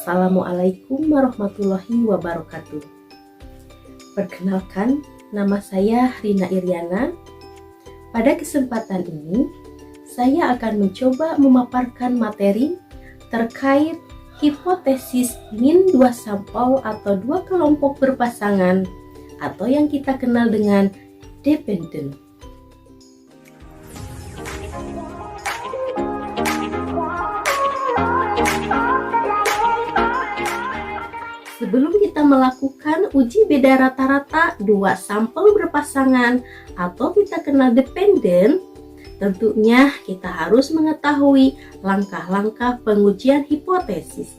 Assalamualaikum warahmatullahi wabarakatuh. Perkenalkan, nama saya Rina Iriana. Pada kesempatan ini, saya akan mencoba memaparkan materi terkait hipotesis min 2 sampel atau 2 kelompok berpasangan atau yang kita kenal dengan dependent. Sebelum kita melakukan uji beda rata-rata 2 sampel berpasangan atau kita kenal dependent, tentunya kita harus mengetahui langkah-langkah pengujian hipotesis.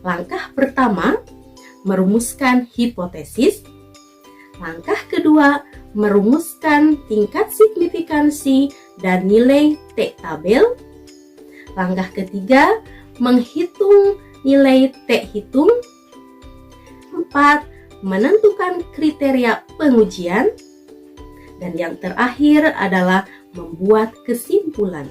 Langkah pertama, merumuskan hipotesis. Langkah kedua, merumuskan tingkat signifikansi dan nilai T tabel. Langkah ketiga, menghitung nilai T hitung. 4. Menentukan kriteria pengujian. Dan yang terakhir adalah membuat kesimpulan.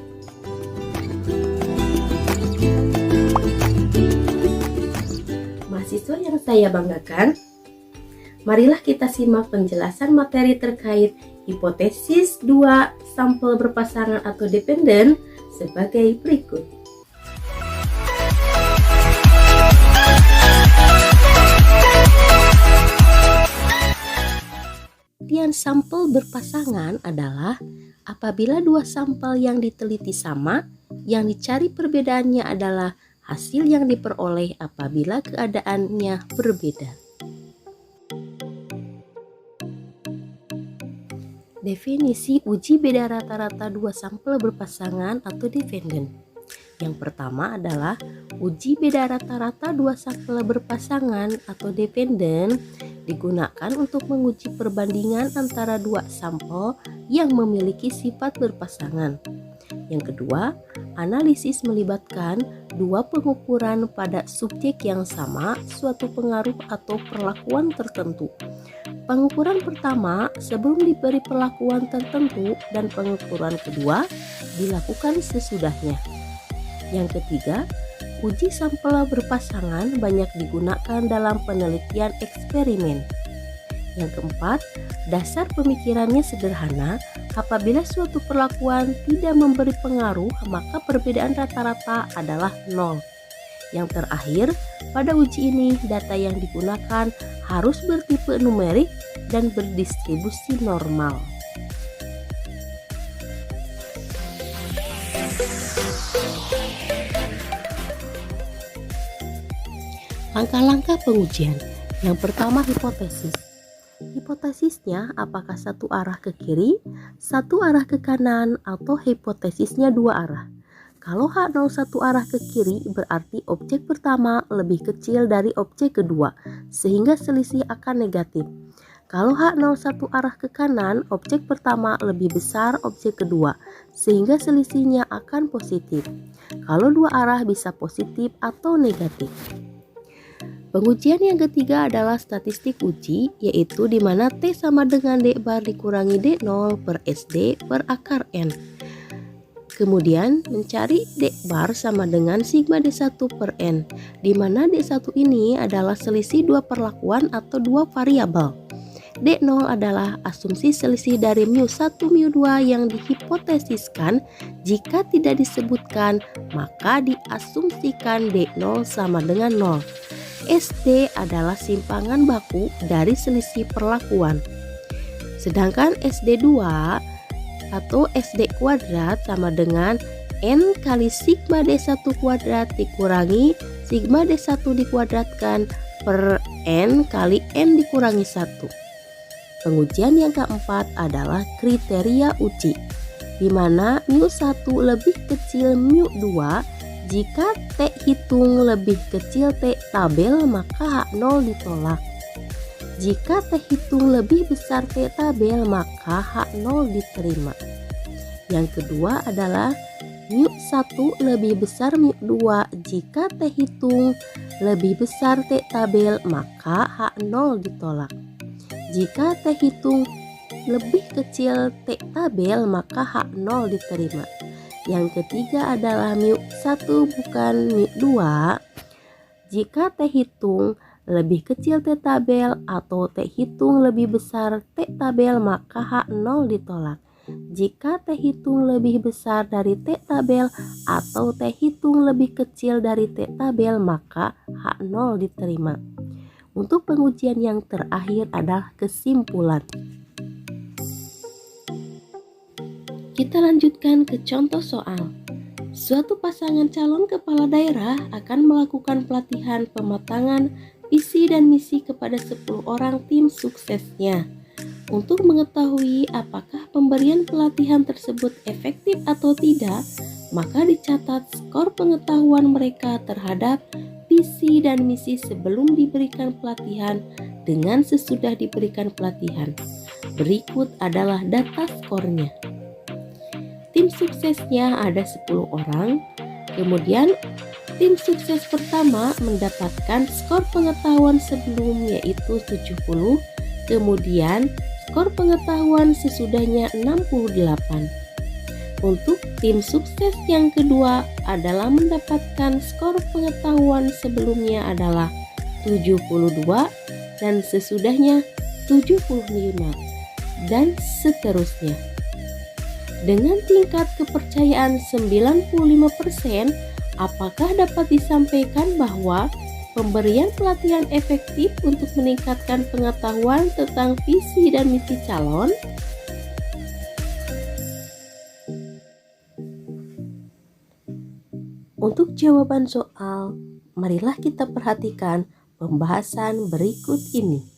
Mahasiswa yang saya banggakan, marilah kita simak penjelasan materi terkait hipotesis 2 sampel berpasangan atau dependent sebagai berikut. Penelitian sampel berpasangan adalah apabila 2 sampel yang diteliti sama, yang dicari perbedaannya adalah hasil yang diperoleh apabila keadaannya berbeda. Definisi uji beda rata-rata 2 sampel berpasangan atau dependent. Yang pertama adalah uji beda rata-rata 2 sampel berpasangan atau dependent digunakan untuk menguji perbandingan antara 2 sampel yang memiliki sifat berpasangan. Yang kedua, analisis melibatkan 2 pengukuran pada subjek yang sama suatu pengaruh atau perlakuan tertentu. Pengukuran pertama sebelum diberi perlakuan tertentu dan pengukuran kedua dilakukan sesudahnya. Yang ketiga, uji sampel berpasangan banyak digunakan dalam penelitian eksperimen. Yang keempat, dasar pemikirannya sederhana. Apabila suatu perlakuan tidak memberi pengaruh, maka perbedaan rata-rata adalah 0. Yang terakhir, pada uji ini data yang digunakan harus bertipe numerik dan berdistribusi normal. Langkah-langkah pengujian. Yang pertama, hipotesis. Hipotesisnya apakah satu arah ke kiri, satu arah ke kanan, atau hipotesisnya 2 arah. Kalau H0 satu arah ke kiri, berarti objek pertama lebih kecil dari objek kedua, sehingga selisih akan negatif. Kalau H0 satu arah ke kanan, objek pertama lebih besar objek kedua, sehingga selisihnya akan positif. Kalau 2 arah bisa positif atau negatif. Pengujian yang ketiga adalah statistik uji, yaitu di mana T sama dengan D bar dikurangi D0 per SD per akar N. Kemudian mencari D bar sama dengan sigma D1 per N, di mana D1 ini adalah selisih 2 perlakuan atau 2 variabel. D0 adalah asumsi selisih dari mu1 mu2 yang dihipotesiskan. Jika tidak disebutkan, maka diasumsikan D0 sama dengan 0. SD adalah simpangan baku dari selisih perlakuan. Sedangkan SD2 atau SD kuadrat sama dengan N kali sigma D1 kuadrat dikurangi sigma D1 dikuadratkan per N kali N dikurangi 1. Pengujian yang keempat adalah kriteria uji, di mana mu1 lebih kecil mu2. Jika T hitung lebih kecil T tabel, maka H0 ditolak. Jika T hitung lebih besar T tabel, maka H0 diterima. Yang kedua adalah mu1 lebih besar mu2. Jika T hitung lebih besar T tabel, maka H0 ditolak. Jika T hitung lebih kecil T tabel, maka H0 diterima. Yang ketiga adalah mu1 bukan mu2. Jika T hitung lebih kecil T tabel atau T hitung lebih besar T tabel, maka H0 ditolak. Jika T hitung lebih besar dari T tabel atau T hitung lebih kecil dari T tabel, maka H0 diterima. Untuk pengujian yang terakhir adalah kesimpulan. Kita lanjutkan ke contoh soal. Suatu pasangan calon kepala daerah akan melakukan pelatihan pematangan visi dan misi kepada 10 orang tim suksesnya. Untuk mengetahui apakah pemberian pelatihan tersebut efektif atau tidak, maka dicatat skor pengetahuan mereka terhadap visi dan misi sebelum diberikan pelatihan dengan sesudah diberikan pelatihan. Berikut adalah data skornya. Tim suksesnya ada 10 orang, kemudian tim sukses pertama mendapatkan skor pengetahuan sebelum yaitu 70, kemudian skor pengetahuan sesudahnya 68. Untuk tim sukses yang kedua adalah mendapatkan skor pengetahuan sebelumnya adalah 72 dan sesudahnya 75 dan seterusnya. Dengan tingkat kepercayaan 95%, apakah dapat disampaikan bahwa pemberian pelatihan efektif untuk meningkatkan pengetahuan tentang visi dan misi calon? Untuk jawaban soal, marilah kita perhatikan pembahasan berikut ini.